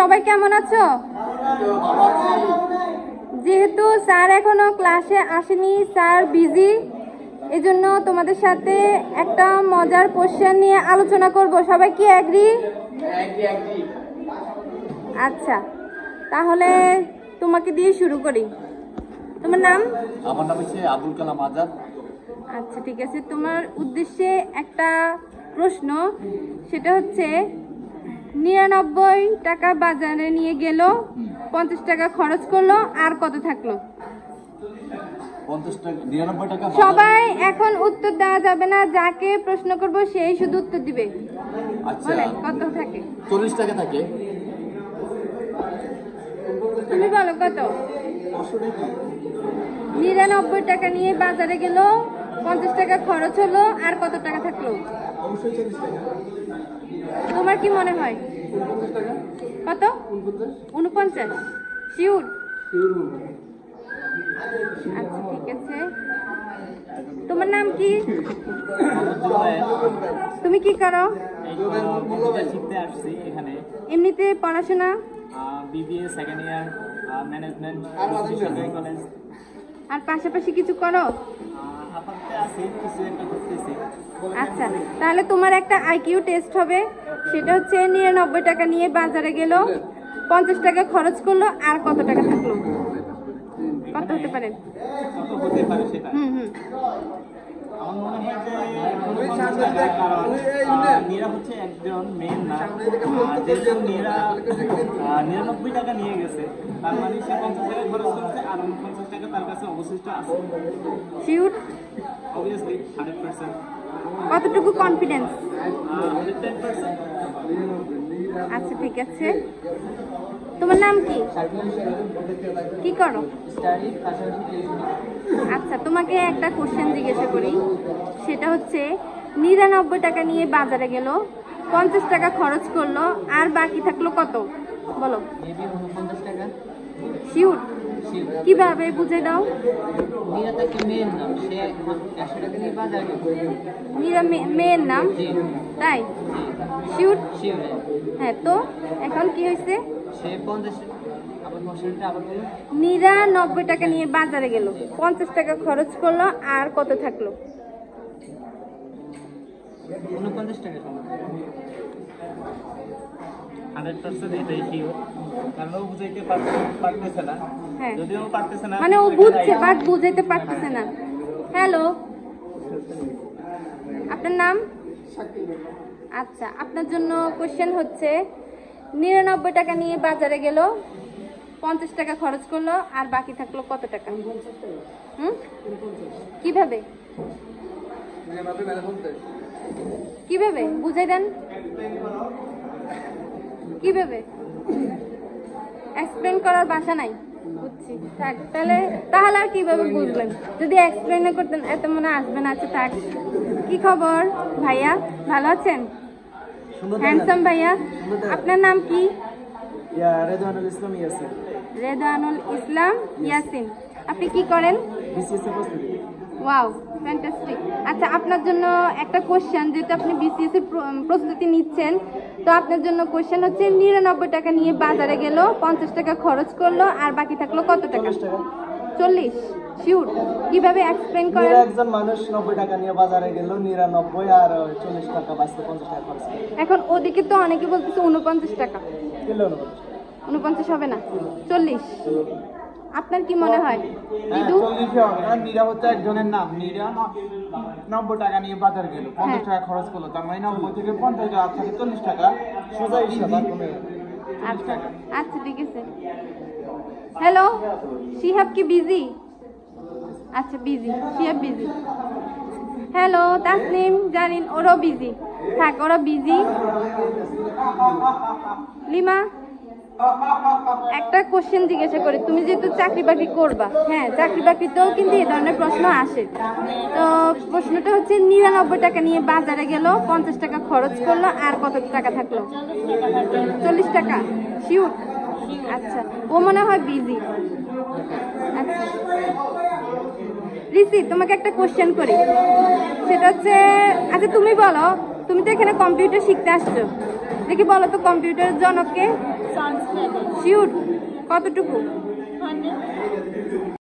সবাই কেমন আছো? যেহেতু স্যার এখনো ক্লাসে আসেনি, স্যার বিজি, এজন্য তোমাদের সাথে একটা মজার কোশ্চেন নিয়ে আলোচনা করব। সবাই কি এগ্রি? আচ্ছা, তাহলে তোমাকে দিয়ে শুরু করি। তোমার নাম? আমার নাম হচ্ছে আবুল কালাম আজাদ। আচ্ছা ঠিক আছে, তোমার উদ্দেশ্যে একটা প্রশ্ন, সেটা হচ্ছে 99 টাকা বাজারে নিয়ে গেল, 50 টাকা খরচ করলো, আর কত থাকলো? 50 টাকা, 99 টাকা। সবাই এখন উত্তর দেওয়া যাবে না, যাকে প্রশ্ন করব সেই শুধু উত্তর দিবে। আচ্ছা, বলেন কত থাকে? 40 টাকা থাকে। তুমি বলো কত? 99 টাকা নিয়ে বাজারে গেল, 50 টাকা খরচ হলো, আর কত টাকা থাকলো? অবশ্যই 40 টাকা। তোমার কি মনে হয়? 49 টাকা। কত? 49? শিওর? আচ্ছা ঠিক আছে, তোমার নাম কি? তুমি কি করো? শিখতে আসছি এখানে। এমনিতে পড়াশোনা? BBA second year, management college. আর পাশাপাশি কিছু করো? আপাতত আছি, কিছু একটা করতেছি। আচ্ছা, তাহলে তোমার একটা আইকিউ টেস্ট হবে। সেটা হচ্ছে 99 টাকা নিয়ে বাজারে গেল, 50 টাকা খরচ করলো, আর কত টাকা থাকলো? কত হতে পারে? কত হতে পারে সেটা? আমার মনে হয় যে 49 টাকা, কারণ নীরা হচ্ছে একজন মেন না। যেহেতু নীরা 99 টাকা নিয়ে গেছে, তার মানে সে 50 টাকা খরচ করেছে, আর 49 টাকা তার কাছে অবশিষ্ট আছে। শিওর? অবভিয়াসলি 100%। কতটুকু কনফিডেন্স? 110%। আচ্ছা ঠিক আছে, তোমার নাম কি? কি করো? আচ্ছা, তোমাকে একটা কোশ্চেন জিজ্ঞাসা করি। সেটা হচ্ছে 99 টাকা নিয়ে বাজারে গেল, 50 টাকা খরচ করলো, আর বাকি থাকলো কত? বলো। শিওর? কিভাবে বুঝে দাও। মীরা মেয়ের নাম? তাই? শিওর? হ্যাঁ, তো এখন কি হয়েছে? 99 টাকা নিয়ে বাজারে গেল, 50 টাকা খরচ করলো, আর কত থাকলো? 49 টাকা। 100% এটাই শিওর, কারণ ও বুঝাইতে পারতেছে না। হ্যাঁ, যদিও পারতেছে না, মানে ও বুঝছে বাট বুঝাইতে পারতেছে না। হ্যালো, আপনার নাম? আচ্ছা, আপনার জন্য কোশ্চেন হচ্ছে 99 টাকা নিয়ে বাজারে গেল, 50 টাকা খরচ করলো, আর বাকি থাকলো কত টাকা? কিভাবে? কিভাবে বুঝাই দেন, কিভাবে? এক্সপ্লেন করার ভাষা নাই? বুঝছি, থাক তাহলে। তাহলে আর কিভাবে বুঝবেন? যদি এক্সপ্লেন করতেন এত মনে আসবে না। আচ্ছা থাক। কি খবর ভাইয়া, ভালো আছেন? হ্যান্ডসাম ভাইয়া। আপনার নাম কি? রেদওয়ানুল ইসলাম ইয়াসিন। রেদওয়ানুল ইসলাম ইয়াসিন। আপনি কি করেন? বিসিএস এর প্রস্তুতি। Wow, fantastic. আচ্ছা, আপনার জন্য একটা কোশ্চেন, যেহেতু আপনি বিসিএস এর প্রস্তুতি নিচ্ছেন, তো আপনার জন্য কোশ্চেন হচ্ছে 99 টাকা নিয়ে বাজারে গেল, 50 টাকা খরচ করলো, আর বাকি থাকলো কত টাকা? 40? শিওর? কিভাবে এক্সপ্লেন করেন? একজন মানুষ 90 টাকা নিয়ে বাজারে গেল, 99 আর 40 টাকা বাঁচতে 50 টাকা খরচ করে। এখন ওদিকে তো অনেকে বলতেছে 49 টাকা। 49 হবে না, 40। আপনার কি মনে হয়? দিদু? 40 হবে, কারণ নীরা হচ্ছে একজনের নাম। নীরা 90 টাকা নিয়ে বাজার গেল, 50 টাকা খরচ করলো, তার মানে 90 থেকে 50 টাকা থাকে 40 টাকা। সোজা হিসাব, আর কমে গেল। আচ্ছা আচ্ছা ঠিক আছে। হ্যালো, শিহাব কি বিজি? আচ্ছা busy, Shihab busy. Hello Tasnim, জানিন ওরাও বিজি। থাক, ওরা বিজি। লিমা, একটা কোশ্চেন জিজ্ঞাসা করি। তুমি যেহেতু চাকরি বাকরি করবা, হ্যাঁ, চাকরি বাকরিতেও কিন্তু এই ধরনের প্রশ্ন আসে। তো প্রশ্নটা হচ্ছে 99 টাকা নিয়ে বাজারে গেল, 50 টাকা খরচ করলো, আর কত টাকা থাকলো? 40 টাকা? শিওর? আচ্ছা, ও মনে হয় বিজি। আচ্ছা রিসি, তোমাকে একটা কোশ্চেন করি। সেটা হচ্ছে, আচ্ছা তুমি বলো, তুমি তো এখানে কম্পিউটার শিখতে আসছো, দেখি বলো তো কম্পিউটারের জনককে? শিওর? কতটুকু?